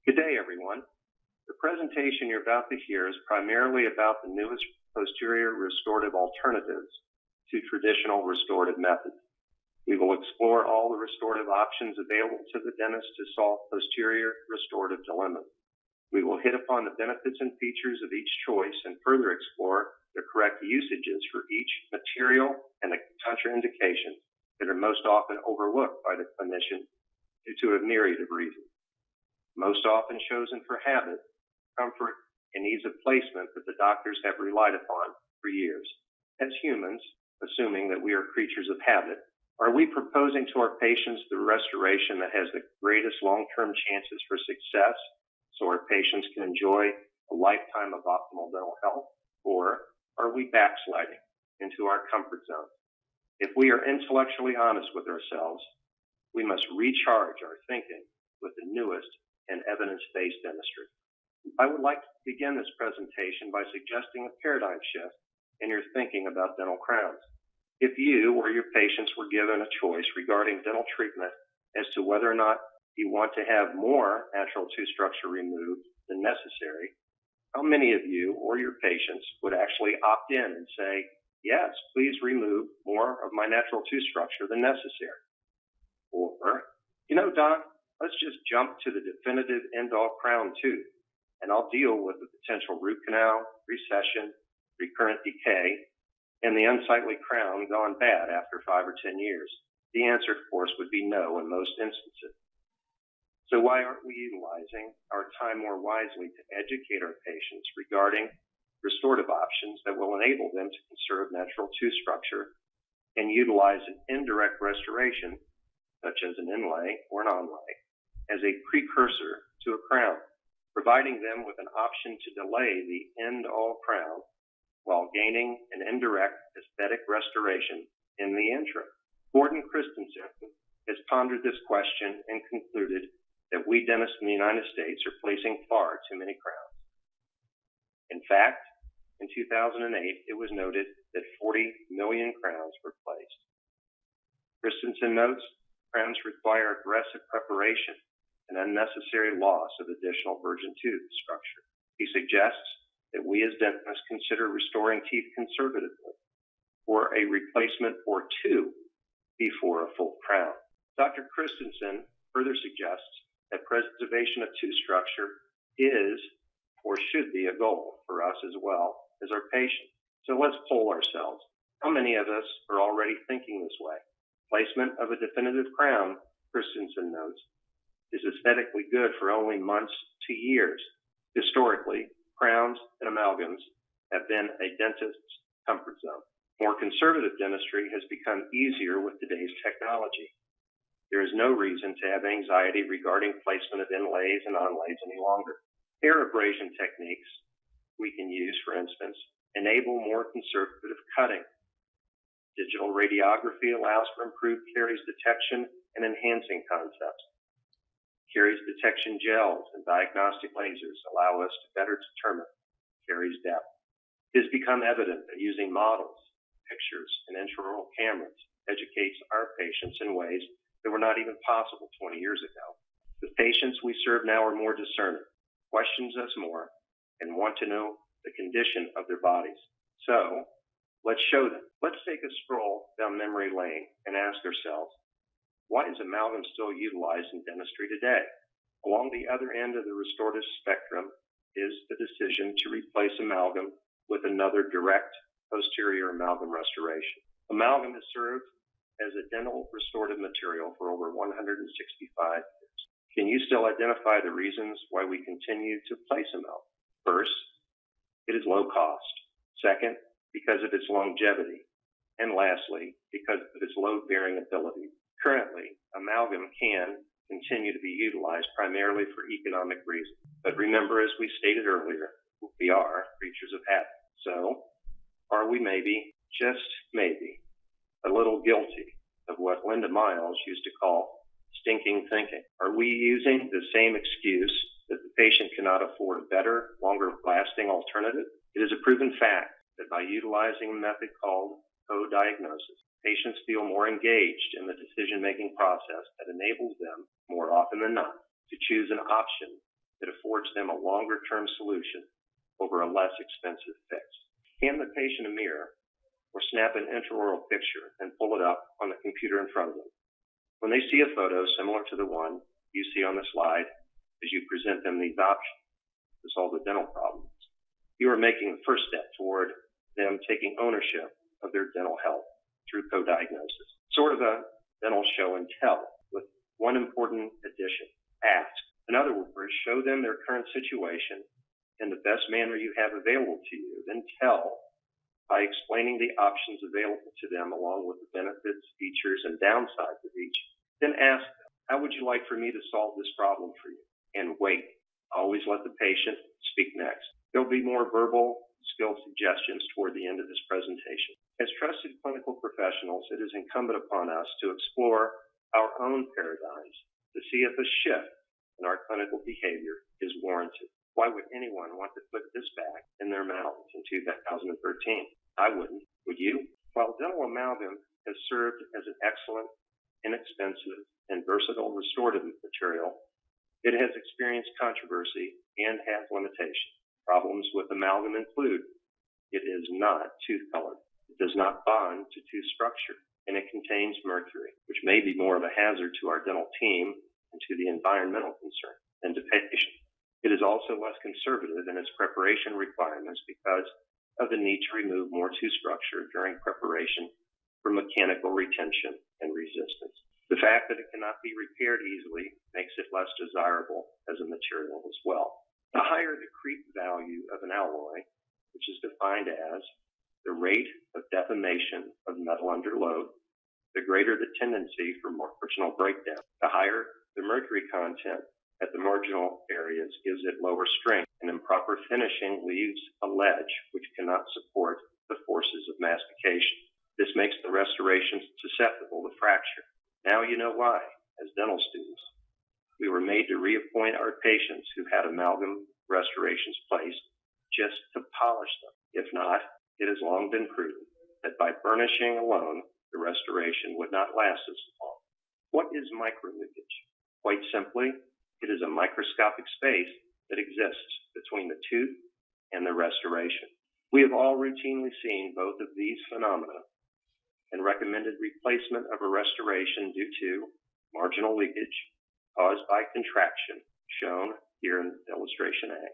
Good day, everyone. The presentation you're about to hear is primarily about the newest posterior restorative alternatives to traditional restorative methods. We will explore all the restorative options available to the dentist to solve posterior restorative dilemmas. We will hit upon the benefits and features of each choice and further explore the correct usages for each material and the contraindications that are most often overlooked by the clinician due to a myriad of reasons. Most often chosen for habit, comfort, and ease of placement that the doctors have relied upon for years. As humans, assuming that we are creatures of habit, are we proposing to our patients the restoration that has the greatest long-term chances for success so our patients can enjoy a lifetime of optimal dental health? Or are we backsliding into our comfort zone? If we are intellectually honest with ourselves, we must recharge our thinking with the newest and evidence-based dentistry. I would like to begin this presentation by suggesting a paradigm shift in your thinking about dental crowns. If you or your patients were given a choice regarding dental treatment as to whether or not you want to have more natural tooth structure removed than necessary, how many of you or your patients would actually opt in and say, yes, please remove more of my natural tooth structure than necessary? Or, Doc, let's just jump to the definitive end-all crown tooth, and I'll deal with the potential root canal, recession, recurrent decay, and the unsightly crown gone bad after 5 or 10 years. The answer, of course, would be no in most instances. So why aren't we utilizing our time more wisely to educate our patients regarding restorative options that will enable them to conserve natural tooth structure and utilize an indirect restoration, such as an inlay or an onlay, as a precursor to a crown, providing them with an option to delay the end-all crown while gaining an indirect aesthetic restoration in the interim? Gordon Christensen has pondered this question and concluded that we dentists in the United States are placing far too many crowns. In fact, in 2008, it was noted that 40 million crowns were placed. Christensen notes, crowns require aggressive preparation and unnecessary loss of additional virgin tooth structure. He suggests that we as dentists consider restoring teeth conservatively, or a replacement or two before a full crown. Dr. Christensen further suggests that preservation of tooth structure is or should be a goal for us as well as our patients. So let's poll ourselves. How many of us are already thinking this way? Placement of a definitive crown, Christensen notes, is aesthetically good for only months to years. Historically, crowns and amalgams have been a dentist's comfort zone. More conservative dentistry has become easier with today's technology. There is no reason to have anxiety regarding placement of inlays and onlays any longer. Hair abrasion techniques we can use, for instance, enable more conservative cutting. Digital radiography allows for improved caries detection and enhancing concepts. Caries detection gels and diagnostic lasers allow us to better determine caries depth. It has become evident that using models, pictures, and intraoral cameras educates our patients in ways that were not even possible 20 years ago. The patients we serve now are more discerning, questions us more, and want to know the condition of their bodies. So, let's show them. Let's take a stroll down memory lane and ask ourselves, why is amalgam still utilized in dentistry today? Along the other end of the restorative spectrum is the decision to replace amalgam with another direct posterior amalgam restoration. Amalgam has served as a dental restorative material for over 165 years. Can you still identify the reasons why we continue to place amalgam? First, it is low cost. Second, because of its longevity. And lastly, because of its load-bearing ability. Currently, amalgam can continue to be utilized primarily for economic reasons. But remember, as we stated earlier, we are creatures of habit. So, are we maybe, just maybe, a little guilty of what Linda Miles used to call stinking thinking? Are we using the same excuse that the patient cannot afford a better, longer-lasting alternative? It is a proven fact that by utilizing a method called co-diagnosis, patients feel more engaged in the decision-making process that enables them, more often than not, to choose an option It affords them a longer-term solution over a less expensive fix. Hand the patient a mirror or snap an intraoral picture and pull it up on the computer in front of them. When they see a photo similar to the one you see on the slide as you present them these options to solve the dental problems, you are making the first step toward them taking ownership of their dental health through co-diagnosis. Sort of a dental show and tell with one important addition: ask. In other words, show them their current situation in the best manner you have available to you, then tell by explaining the options available to them along with the benefits, features, and downsides of each. Then ask them, how would you like for me to solve this problem for you? And wait. Always let the patient speak next. There'll be more verbal skill suggestions toward the end of this presentation. As trusted clinical professionals, it is incumbent upon us to explore our own paradigms to see if a shift in our clinical behavior is warranted. Why would anyone want to put this back in their mouths in 2013? I wouldn't. Would you? While dental amalgam has served as an excellent, inexpensive, and versatile restorative material, it has experienced controversy and has limitations. Problems with amalgam include it is not tooth-colored, it does not bond to tooth structure, and it contains mercury, which may be more of a hazard to our dental team and to the environmental concern than to patients. It is also less conservative in its preparation requirements because of the need to remove more tooth structure during preparation for mechanical retention and resistance. The fact that it cannot be repaired easily makes it less desirable as a material as well. The higher the creep value of an alloy, which is defined as the rate of deformation of metal under load, the greater the tendency for marginal breakdown. The higher the mercury content at the marginal areas gives it lower strength, and improper finishing leaves a ledge which cannot support the forces of mastication. This makes the restorations susceptible to fracture. Now you know why, as dental students, we were made to reappoint our patients who had amalgam restorations placed just to polish them. If not, it has long been proven that by burnishing alone, the restoration would not last as long. What is microleakage? Quite simply, it is a microscopic space that exists between the tooth and the restoration. We have all routinely seen both of these phenomena and recommended replacement of a restoration due to marginal leakage caused by contraction, shown here in illustration A,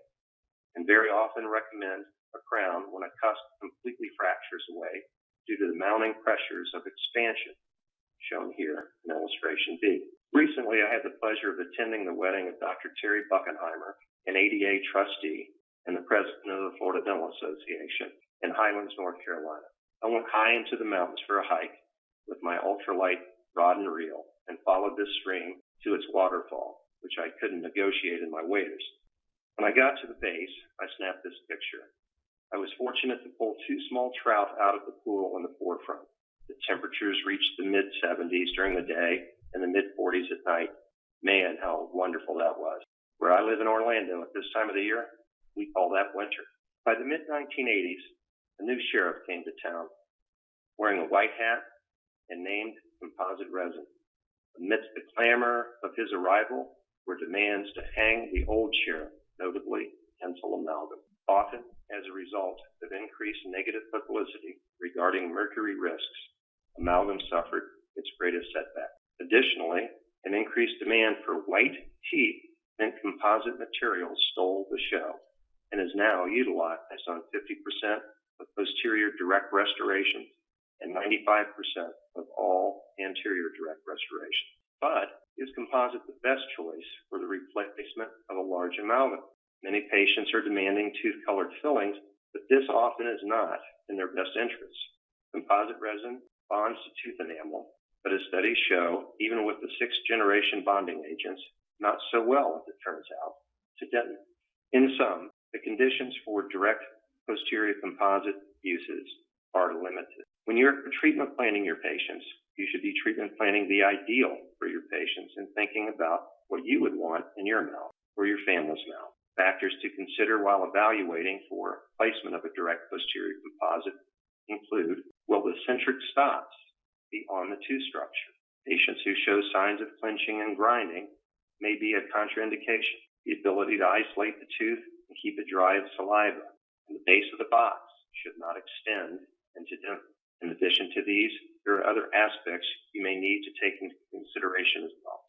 and very often recommend a crown when a cusp completely fractures away due to the mounting pressures of expansion, shown here in illustration B. Recently, I had the pleasure of attending the wedding of Dr. Terry Buckenheimer, an ADA trustee and the president of the Florida Dental Association in Highlands, North Carolina. I went high into the mountains for a hike with my ultralight rod and reel and followed this stream to its waterfall, which I couldn't negotiate in my waders. When I got to the base, I snapped this picture. I was fortunate to pull two small trout out of the pool in the forefront. The temperatures reached the mid-70s during the day and the mid-40s at night. Man, how wonderful that was. Where I live in Orlando at this time of the year, we call that winter. By the mid-1980s, a new sheriff came to town, wearing a white hat and named composite resin. Amidst the clamor of his arrival were demands to hang the old sheriff, notably pencil amalgam. Often, as a result of increased negative publicity regarding mercury risks, amalgam suffered its greatest setback. Additionally, an increased demand for white teeth meant composite materials stole the show and is now utilized on 50% of posterior direct restorations and 95% of all anterior direct restorations. But is composite the best choice for the replacement of a large amalgam? Many patients are demanding tooth-colored fillings, but this often is not in their best interest. Composite resin bonds to tooth enamel, but as studies show, even with the 6th-generation bonding agents, not so well, as it turns out, to dentin. In sum, the conditions for direct posterior composite uses are limited. When you're treatment planning your patients, you should be treatment planning the ideal for your patients and thinking about what you would want in your mouth or your family's mouth. Factors to consider while evaluating for placement of a direct posterior composite include, will the centric stops be on the tooth structure? Patients who show signs of clenching and grinding may be a contraindication. the ability to isolate the tooth and keep it dry of saliva, and the base of the box should not extend into dental. In addition to these, there are other aspects you may need to take into consideration as well.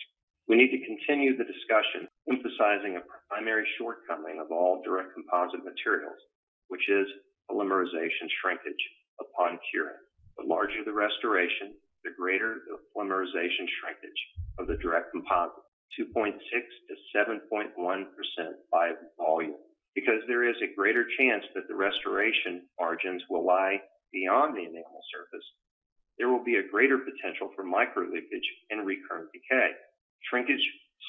We need to continue the discussion emphasizing a primary shortcoming of all direct composite materials, which is polymerization shrinkage upon curing. The larger the restoration, the greater the polymerization shrinkage of the direct composite, 2.6 to 7.1% by volume. Because there is a greater chance that the restoration margins will lie beyond the enamel surface, there will be a greater potential for microleakage and recurrent decay. Shrinkage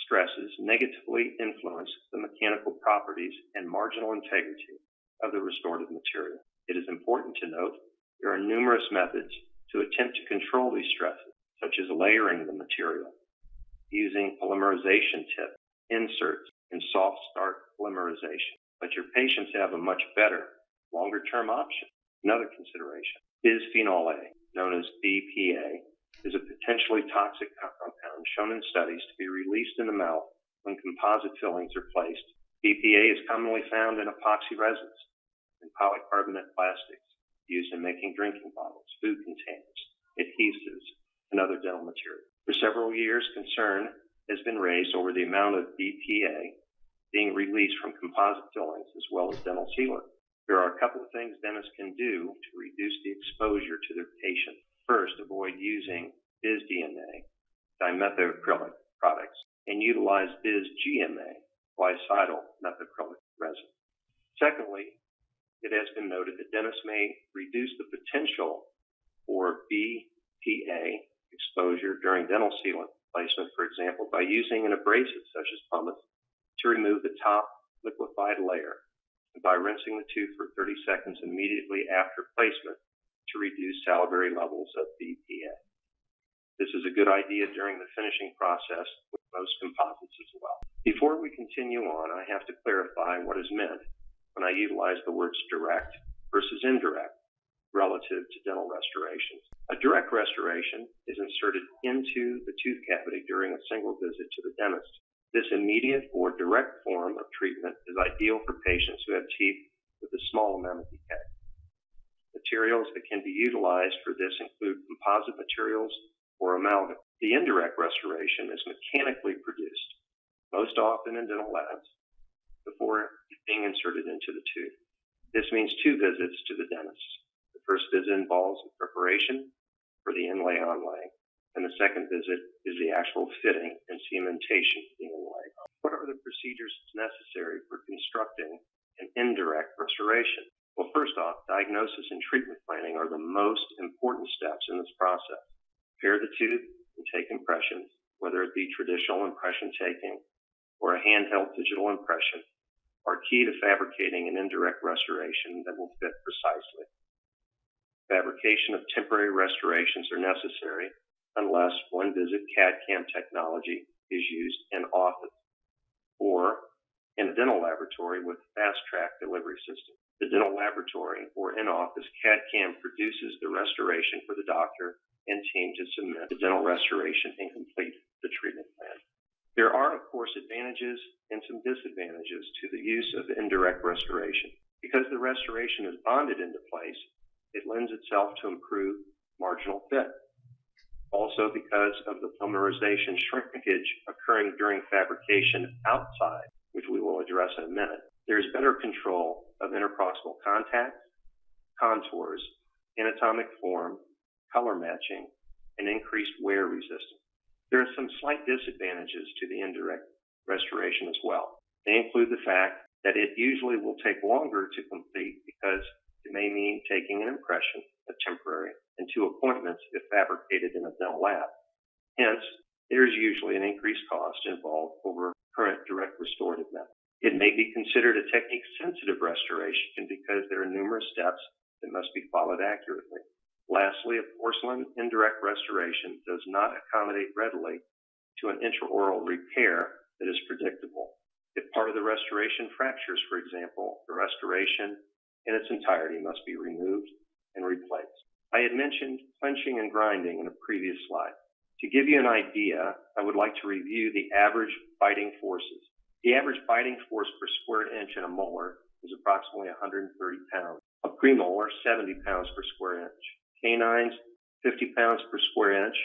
stresses negatively influence the mechanical properties and marginal integrity of the restorative material. It is important to note there are numerous methods to attempt to control these stresses, such as layering the material, using polymerization tips, inserts, and soft start polymerization. But your patients have a much better, longer-term option. Another consideration, bisphenol A, known as BPA, is a potentially toxic compound shown in studies to be released in the mouth when composite fillings are placed. BPA is commonly found in epoxy resins and polycarbonate plastics used in making drinking bottles, food containers, adhesives, and other dental materials. For several years, concern has been raised over the amount of BPA being released from composite fillings as well as dental sealant. There are a couple of things dentists can do to reduce the exposure to their patient. First, avoid using BizDNA, dimethacrylic products, and utilize BizGMA, glycidyl methacrylic resin. Secondly, it has been noted that dentists may reduce the potential for BPA exposure during dental sealant placement, for example, by using an abrasive such as pumice to remove the top liquefied layer, and by rinsing the tooth for 30 seconds immediately after placement to reduce salivary levels of BPA. This is a good idea during the finishing process with most composites as well. Before we continue on, I have to clarify what is meant when I utilize the words direct versus indirect relative to dental restorations. A direct restoration is inserted into the tooth cavity during a single visit to the dentist. This immediate or direct form of treatment is ideal for patients who have teeth with a small amount of decay. Materials that can be utilized for this include composite materials or amalgam. The indirect restoration is mechanically produced, most often in dental labs, before being inserted into the tooth. This means 2 visits to the dentist. The first visit involves the preparation for the Inlay Onlay, and the second visit is the actual fitting and cementation of the Inlay. What are the procedures necessary for constructing an indirect restoration? Well, first off, diagnosis and treatment planning are the most important steps in this process. Prepare the tooth and take impressions, whether it be traditional impression taking or a handheld digital impression, are key to fabricating an indirect restoration that will fit precisely. Fabrication of temporary restorations are necessary unless one-visit CAD/CAM technology is used in office or in a dental laboratory with fast-track delivery system. The dental laboratory or in-office CAD/CAM produces the restoration for the doctor and team to submit the dental restoration and complete the treatment plan. There are, of course, advantages and some disadvantages to the use of indirect restoration. Because the restoration is bonded into place, it lends itself to improved marginal fit. Also, because of the polymerization shrinkage occurring during fabrication outside, which we will address in a minute, there is better control of interproximal contacts, contours, anatomic form, color matching, and increased wear resistance. There are some slight disadvantages to the indirect restoration as well. They include the fact that it usually will take longer to complete because it may mean taking an impression, a temporary, and 2 appointments if fabricated in a dental lab. Hence, there is usually an increased cost involved over current direct restorative methods. It may be considered a technique-sensitive restoration because there are numerous steps that must be followed accurately. Lastly, a porcelain indirect restoration does not accommodate readily to an intraoral repair that is predictable. If part of the restoration fractures, for example, the restoration in its entirety must be removed and replaced. I had mentioned clenching and grinding in a previous slide. To give you an idea, I would like to review the average biting forces. The average biting force per square inch in a molar is approximately 130 pounds. A premolar, 70 pounds per square inch. Canines, 50 pounds per square inch,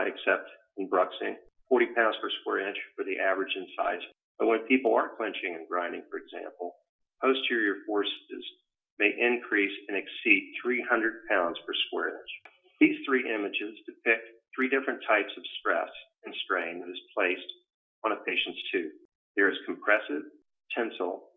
except in bruxing, 40 pounds per square inch for the average in size. But when people are clenching and grinding, for example, posterior forces may increase and exceed 300 pounds per square inch. These three images depict three different types of stress and strain that is placed on a patient's tooth. There is compressive, tensile,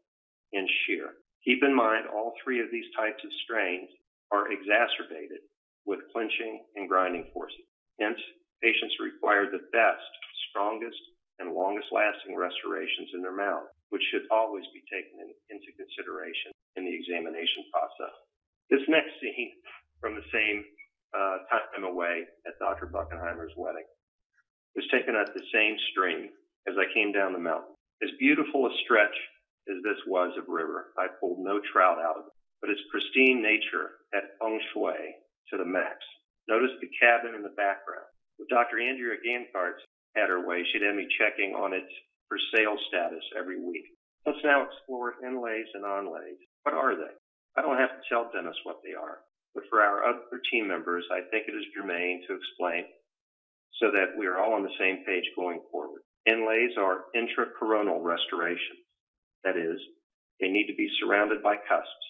and shear. Keep in mind all three of these types of strains are exacerbated with clenching and grinding forces. Hence, patients require the best, strongest, and longest-lasting restorations in their mouth, which should always be taken into consideration in the examination process. This next scene from the same time away at Dr. Buckenheimer's wedding was taken at the same stream as I came down the mountain. As beautiful a stretch as this was of river, I pulled no trout out of it, but its pristine nature had feng shui to the max. Notice the cabin in the background. If Dr. Andrea Gamcarts had her way, she'd have me checking on its for sale status every week. Let's now explore inlays and onlays. What are they? I don't have to tell dentists what they are, but for our other team members, I think it is germane to explain so that we are all on the same page going forward. Inlays are intracoronal restorations. That is, they need to be surrounded by cusps.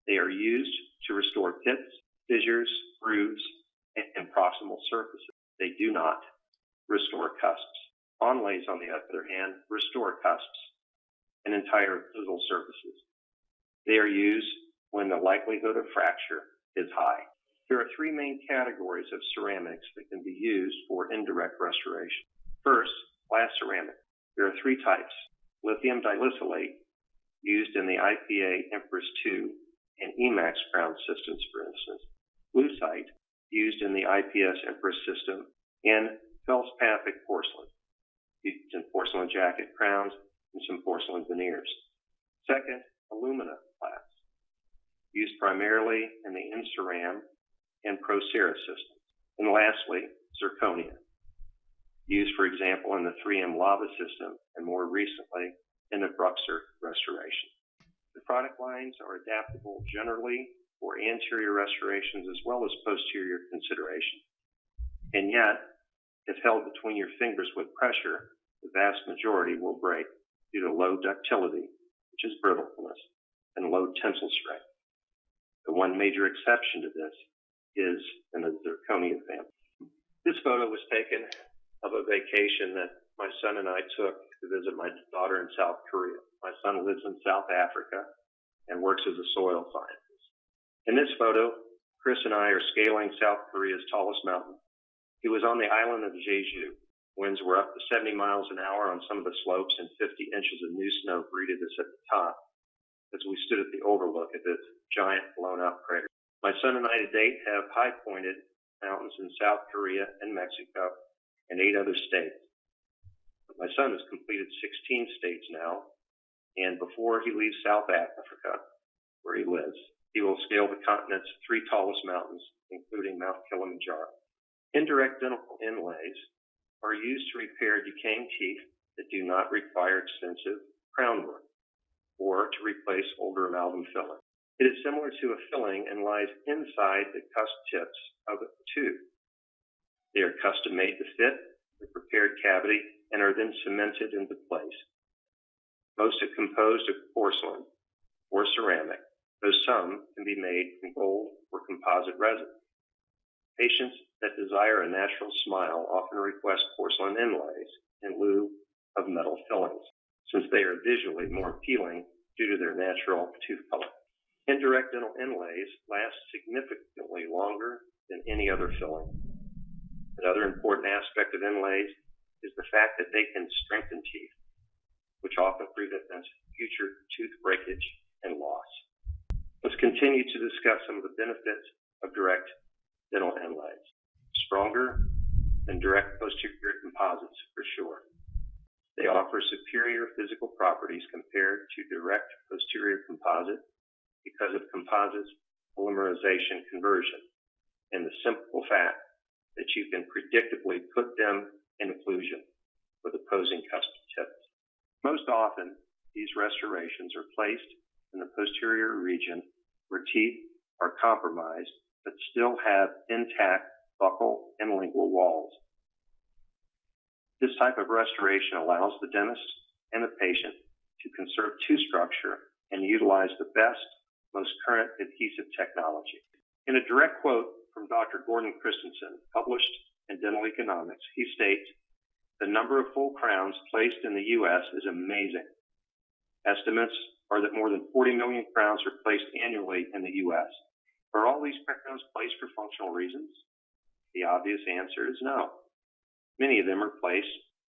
They are used to restore pits, fissures, grooves, and proximal surfaces. They do not restore cusps. Onlays, on the other hand, restore cusps and entire occlusal surfaces. They are used when the likelihood of fracture is high. There are three main categories of ceramics that can be used for indirect restoration. First, glass ceramic. There are three types. Lithium dilysolate, used in the IPA Empress II and Emax crown systems, for instance. Lucite, used in the IPS Empress system, and feldspathic porcelain, used in porcelain jacket crowns and some porcelain veneers. Second, alumina glass, used primarily in the Inceram and Procera systems. And lastly, zirconia, used, for example, in the 3M lava system and more recently in the Bruxer restoration. The product lines are adaptable generally for anterior restorations as well as posterior consideration. And yet, if held between your fingers with pressure, the vast majority will break due to low ductility, which is brittleness, and low tensile strength. The one major exception to this is in the zirconia family. This photo was taken of a vacation that my son and I took to visit my daughter in South Korea. My son lives in South Africa and works as a soil scientist. In this photo, Chris and I are scaling South Korea's tallest mountain. He was on the island of Jeju. Winds were up to 70 miles an hour on some of the slopes, and 50 inches of new snow greeted us at the top as we stood at the overlook of this giant blown-out crater. My son and I to date have high-pointed mountains in South Korea and Mexico and 8 other states. My son has completed 16 states now, and before he leaves South Africa, where he lives, he will scale the continent's 3 tallest mountains, including Mount Kilimanjaro. Indirect dental inlays are used to repair decaying teeth that do not require extensive crown work or to replace older amalgam filler. It is similar to a filling and lies inside the cusp tips of a tooth. They are custom made to fit the prepared cavity and are then cemented into place. Most are composed of porcelain or ceramic, though some can be made from gold or composite resin. Patients that desire a natural smile often request porcelain inlays in lieu of metal fillings, since they are visually more appealing due to their natural tooth color. Indirect dental inlays last significantly longer than any other filling. Another important aspect of inlays is the fact that they can strengthen teeth, which often prevents future tooth breakage and loss. Let's continue to discuss some of the benefits of direct dental inlays. Stronger than direct posterior composites, for sure. They offer superior physical properties compared to direct posterior composite because of composites polymerization conversion and the simple fact that you can predictably put them in occlusion with opposing cusp tips. Most often, these restorations are placed in the posterior region where teeth are compromised but still have intact buccal and lingual walls. This type of restoration allows the dentist and the patient to conserve tooth structure and utilize the best, most current adhesive technology. In a direct quote from Dr. Gordon Christensen, published in Dental Economics, he states, "The number of full crowns placed in the U.S. is amazing. Estimates are that more than 40 million crowns are placed annually in the U.S. Are all these crowns placed for functional reasons? The obvious answer is no. Many of them are placed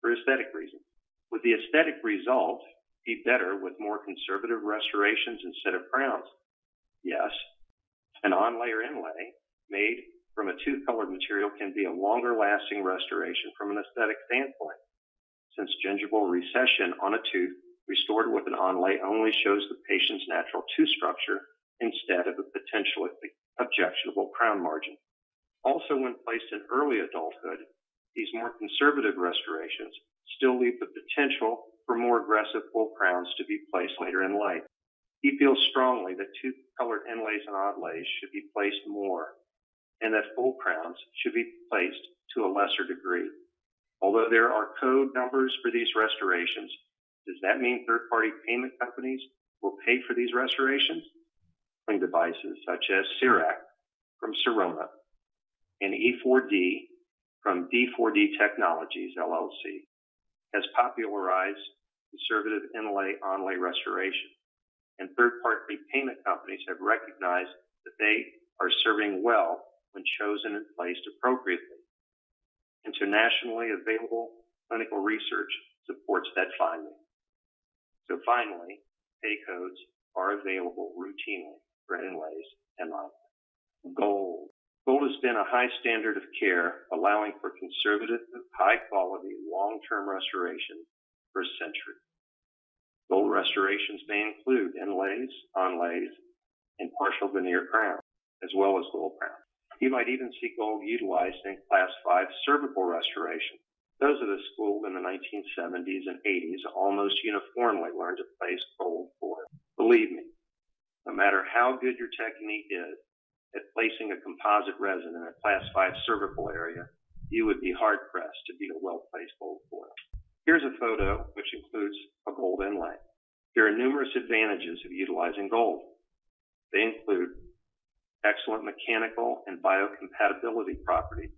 for aesthetic reasons. Would the aesthetic result be better with more conservative restorations instead of crowns? Yes. An onlay or inlay made from a tooth-colored material can be a longer-lasting restoration from an aesthetic standpoint, since gingival recession on a tooth restored with an onlay only shows the patient's natural tooth structure instead of a potentially objectionable crown margin. Also, when placed in early adulthood, these more conservative restorations still leave the potential for more aggressive full crowns to be placed later in life. He feels strongly that tooth-colored inlays and onlays should be placed more, and that full crowns should be placed to a lesser degree. Although there are code numbers for these restorations, does that mean third-party payment companies will pay for these restorations? Devices such as CIRAC from Sirona and E4D from D4D Technologies, LLC, has popularized conservative inlay-onlay restoration, and third-party payment companies have recognized that they are serving well when chosen and placed appropriately. Internationally available clinical research supports that finding. So finally, pay codes are available routinely for inlays and onlays. Gold. Gold has been a high standard of care, allowing for conservative, high-quality, long-term restoration for a century. Gold restorations may include inlays, onlays, and partial veneer crowns, as well as gold crowns. You might even see gold utilized in Class 5 cervical restoration. Those of us schooled in the 1970s and 80s almost uniformly learned to place gold for it. Believe me, no matter how good your technique is at placing a composite resin in a Class 5 cervical area, you would be hard-pressed to beat a well-placed gold foil. Here's a photo which includes a gold inlay. There are numerous advantages of utilizing gold. They include excellent mechanical and biocompatibility properties,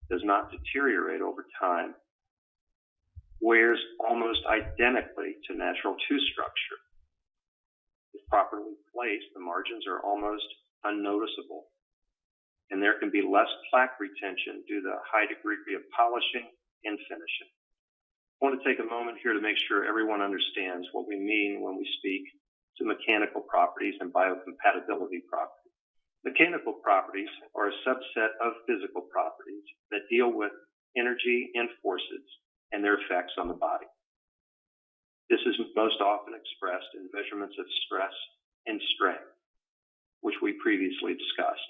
does not deteriorate over time, wears almost identically to natural tooth structure. If properly placed, the margins are almost unnoticeable, and there can be less plaque retention due to a high degree of polishing and finishing. I want to take a moment here to make sure everyone understands what we mean when we speak to mechanical properties and biocompatibility properties. Mechanical properties are a subset of physical properties that deal with energy and forces and their effects on the body. This is most often expressed in measurements of stress and strain, which we previously discussed.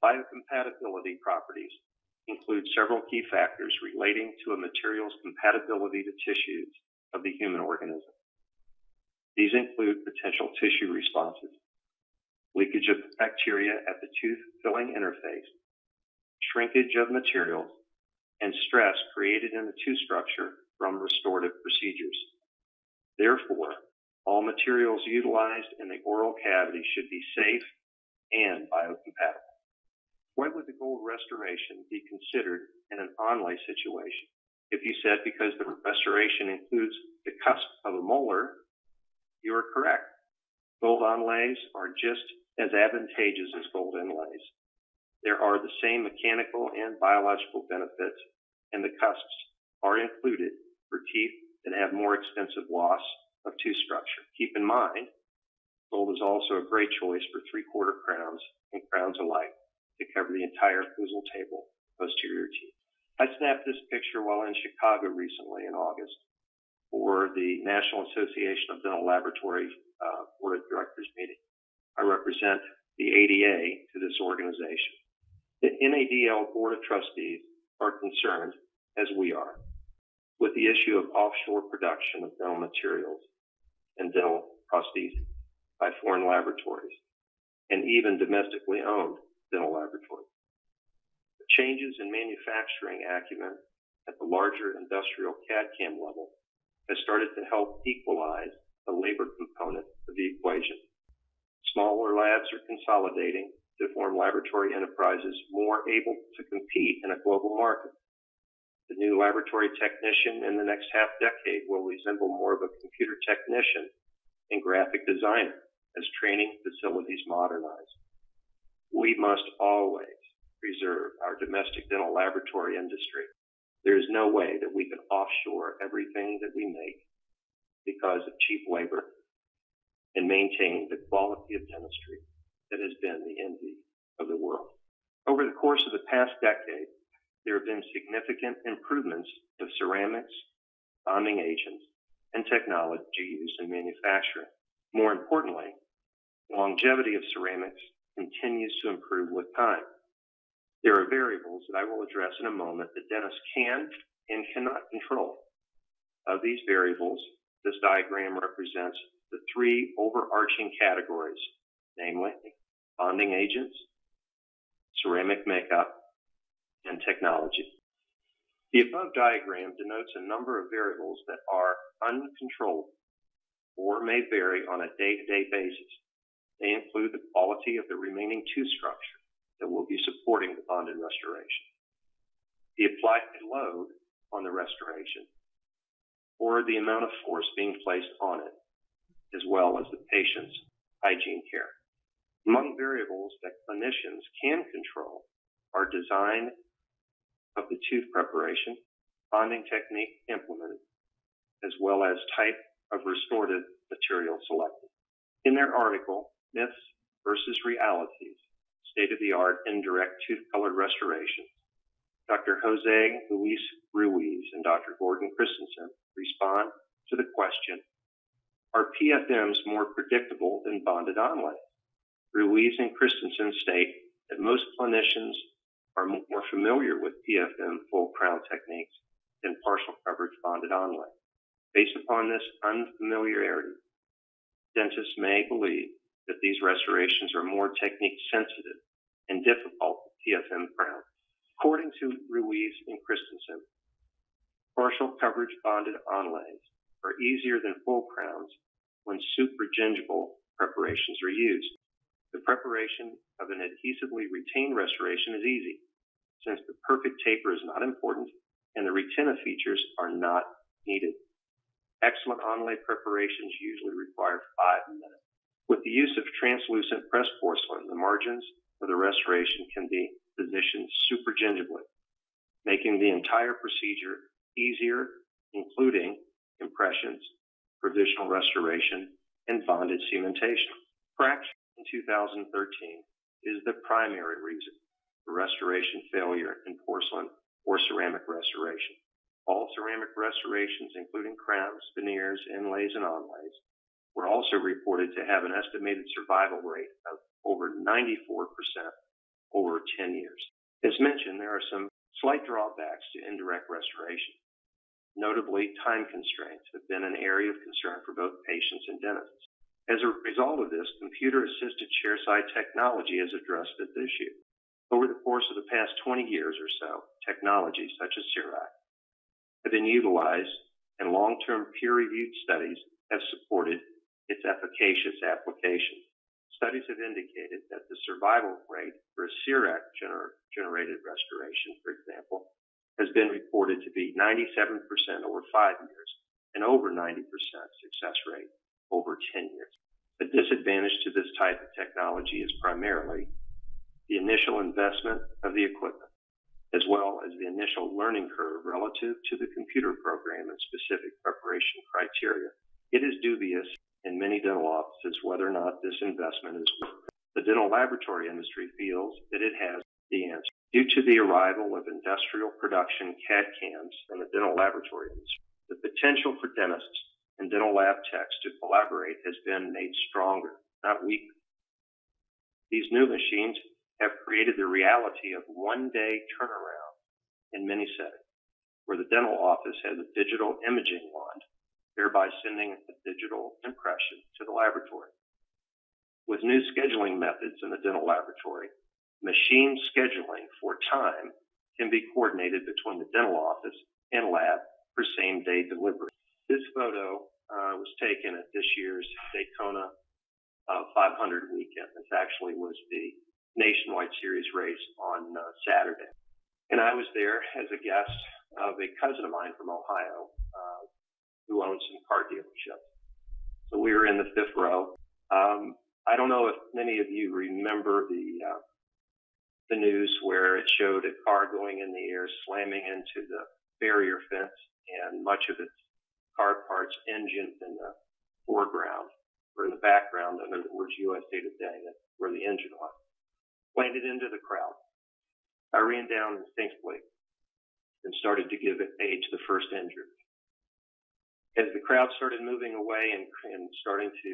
Biocompatibility properties include several key factors relating to a material's compatibility to tissues of the human organism. These include potential tissue responses, leakage of bacteria at the tooth-filling interface, shrinkage of materials, and stress created in the tooth structure from restorative procedures. Therefore, all materials utilized in the oral cavity should be safe and biocompatible. Why would the gold restoration be considered in an onlay situation? If you said because the restoration includes the cusp of a molar, you are correct. Gold onlays are just as advantageous as gold inlays. There are the same mechanical and biological benefits, and the cusps are included for teeth that have more extensive loss of tooth structure. Keep in mind, gold is also a great choice for three-quarter crowns and crowns alike to cover the entire occlusal table posterior teeth. I snapped this picture while in Chicago recently in August for the National Association of Dental Laboratory Board of Directors meeting. I represent the ADA to this organization. The NADL Board of Trustees are concerned, as we are, with the issue of offshore production of dental materials and dental prostheses by foreign laboratories and even domestically owned dental laboratories. The changes in manufacturing acumen at the larger industrial CAD/CAM level has started to help equalize the labor component of the equation. Smaller labs are consolidating to form laboratory enterprises more able to compete in a global market. The new laboratory technician in the next half-decade will resemble more of a computer technician and graphic designer as training facilities modernize. We must always preserve our domestic dental laboratory industry. There is no way that we can offshore everything that we make because of cheap labor and maintain the quality of dentistry that has been the envy of the world. Over the course of the past decade, there have been significant improvements of ceramics, bonding agents, and technology used in manufacturing. More importantly, the longevity of ceramics continues to improve with time. There are variables that I will address in a moment that dentists can and cannot control. Of these variables, this diagram represents the three overarching categories, namely bonding agents, ceramic makeup, and technology. The above diagram denotes a number of variables that are uncontrollable or may vary on a day-to-day basis. They include the quality of the remaining tooth structure that will be supporting the bonded restoration, the applied load on the restoration, or the amount of force being placed on it, as well as the patient's hygiene care. Among variables that clinicians can control are design of the tooth preparation, bonding technique implemented, as well as type of restorative material selected. In their article, Myths versus Realities, State-of-the-Art Indirect Tooth-Colored Restoration, Dr. Jose Luis Ruiz and Dr. Gordon Christensen respond to the question, are PFMs more predictable than bonded onlays? Ruiz and Christensen state that most clinicians are more familiar with PFM full crown techniques than partial coverage bonded onlay. Based upon this unfamiliarity, dentists may believe that these restorations are more technique sensitive and difficult with PFM crown. According to Ruiz and Christensen, partial coverage bonded onlays are easier than full crowns when supragingival preparations are used. The preparation of an adhesively retained restoration is easy, since the perfect taper is not important and the retina features are not needed. Excellent onlay preparations usually require 5 minutes. With the use of translucent pressed porcelain, the margins of the restoration can be positioned supragingivally, making the entire procedure easier, including impressions, provisional restoration, and bonded cementation. Fraction in 2013 is the primary reason for restoration failure in porcelain or ceramic restoration. All ceramic restorations, including crowns, veneers, inlays, and onlays, were also reported to have an estimated survival rate of over 94% over 10 years. As mentioned, there are some slight drawbacks to indirect restoration. Notably, time constraints have been an area of concern for both patients and dentists. As a result of this, computer-assisted chairside technology has addressed this issue. Over the course of the past 20 years or so, technologies such as CIRAC have been utilized, and long-term peer-reviewed studies have supported its efficacious application. Studies have indicated that the survival rate for a CIRAC-generated restoration, for example, has been reported to be 97% over 5 years and over 90% success rate over 10 years. The disadvantage to this type of technology is primarily the initial investment of the equipment, as well as the initial learning curve relative to the computer program and specific preparation criteria. It is dubious in many dental offices whether or not this investment is worth it. The dental laboratory industry feels that it has the answer. Due to the arrival of industrial production CAD/CAMs in the dental laboratory industry, the potential for dentists and dental lab techs to collaborate has been made stronger, not weaker. These new machines have created the reality of one-day turnaround in many settings. where the dental office has a digital imaging wand, thereby sending a digital impression to the laboratory. With new scheduling methods in the dental laboratory, machine scheduling for time can be coordinated between the dental office and lab for same-day delivery. This photo was taken at this year's Daytona 500 weekend. This actually was the nationwide series race on Saturday. And I was there as a guest of a cousin of mine from Ohio who owns some car dealerships. So we were in the fifth row. I don't know if many of you remember the news where it showed a car going in the air, slamming into the barrier fence, and much of its car parts, engine in the foreground, or in the background under the words USA Today, that's where the engine was, landed into the crowd. I ran down instinctively and started to give aid to the first injured. As the crowd started moving away and starting to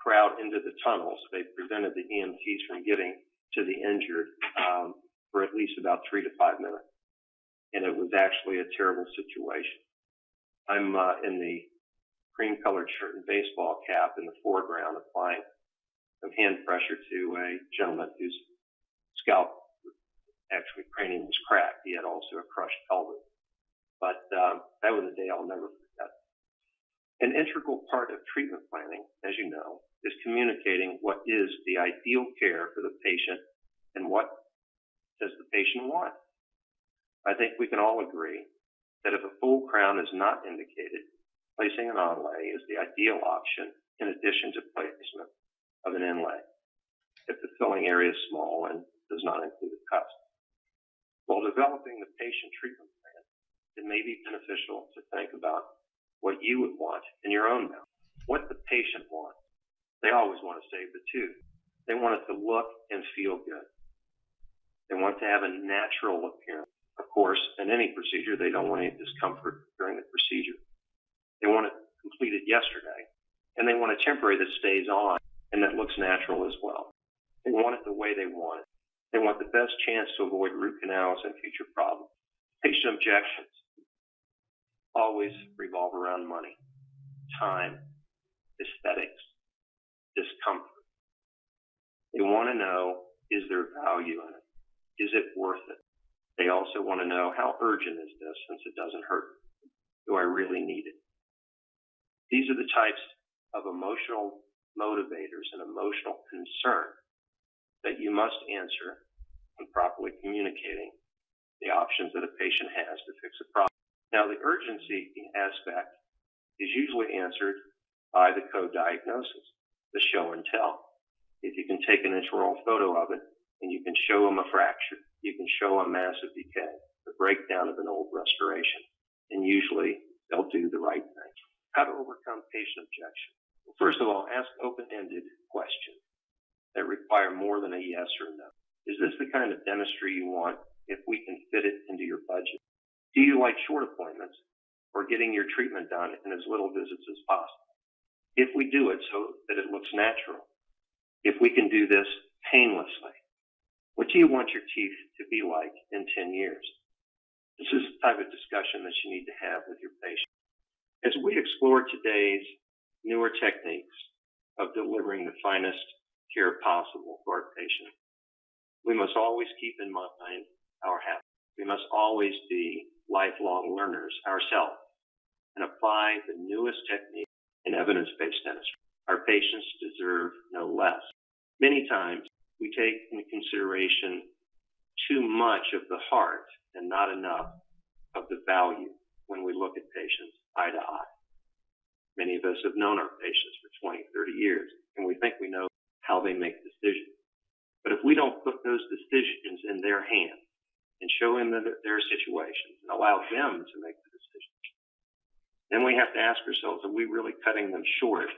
crowd into the tunnels, they prevented the EMTs from getting to the injured for at least about 3 to 5 minutes. And it was actually a terrible situation. I'm in the cream-colored shirt and baseball cap in the foreground, applying some hand pressure to a gentleman whose scalp, actually cranium, was cracked. He had also a crushed pelvis. But that was a day I'll never forget. An integral part of treatment planning, as you know, is communicating what is the ideal care for the patient and what does the patient want. I think we can all agree that if a full crown is not indicated, placing an onlay is the ideal option in addition to placement of an inlay if the filling area is small and does not include a cusp. While developing the patient treatment plan, it may be beneficial to think about what you would want in your own mouth, what the patient wants. They always want to save the tooth. They want it to look and feel good. They want to have a natural appearance. Of course, in any procedure, they don't want any discomfort during the procedure. They want it completed yesterday, and they want a temporary that stays on and that looks natural as well. They want it the way they want it. They want the best chance to avoid root canals and future problems. Patient objections always revolve around money, time, aesthetics, discomfort. They want to know, is there value in it? Is it worth it? They also want to know, how urgent is this since it doesn't hurt? Do I really need it? These are the types of emotional motivators and emotional concern that you must answer when properly communicating the options that a patient has to fix a problem. Now, the urgency aspect is usually answered by the co-diagnosis, the show and tell. If you can take an intraoral photo of it and you can show them a fracture, you can show a massive decay, the breakdown of an old restoration, and usually they'll do the right thing. How to overcome patient objection? Well, first of all, ask open-ended questions that require more than a yes or no. Is this the kind of dentistry you want if we can fit it into your budget? Do you like short appointments or getting your treatment done in as little visits as possible? If we do it so that it looks natural, if we can do this painlessly, what do you want your teeth to be like in 10 years? This is the type of discussion that you need to have with your patient. As we explore today's newer techniques of delivering the finest care possible for our patients, we must always keep in mind our habits. We must always be lifelong learners ourselves and apply the newest techniques in evidence-based dentistry. Our patients deserve no less. Many times, we take into consideration too much of the heart and not enough of the value when we look at patients eye to eye. Many of us have known our patients for 20, 30 years, and we think we know how they make decisions. But if we don't put those decisions in their hands and show them their situations and allow them to make the decisions, then we have to ask ourselves, are we really cutting them short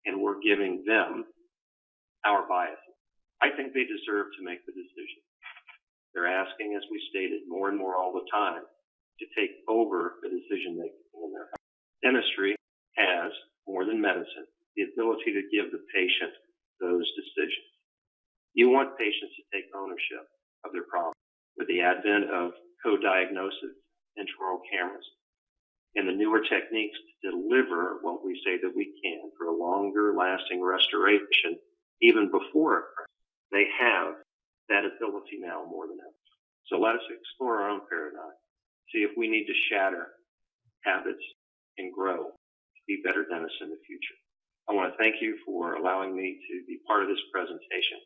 and we're giving them our biases? I think they deserve to make the decision. They're asking, as we stated, more and more all the time, to take over the decision making in their health. Dentistry has, more than medicine, the ability to give the patient those decisions. You want patients to take ownership of their problem. With the advent of co-diagnosis intraoral cameras and the newer techniques to deliver what we say that we can for a longer lasting restoration even before it cracks. They have that ability now more than ever. So let us explore our own paradigm, see if we need to shatter habits and grow to be better dentists in the future. I want to thank you for allowing me to be part of this presentation.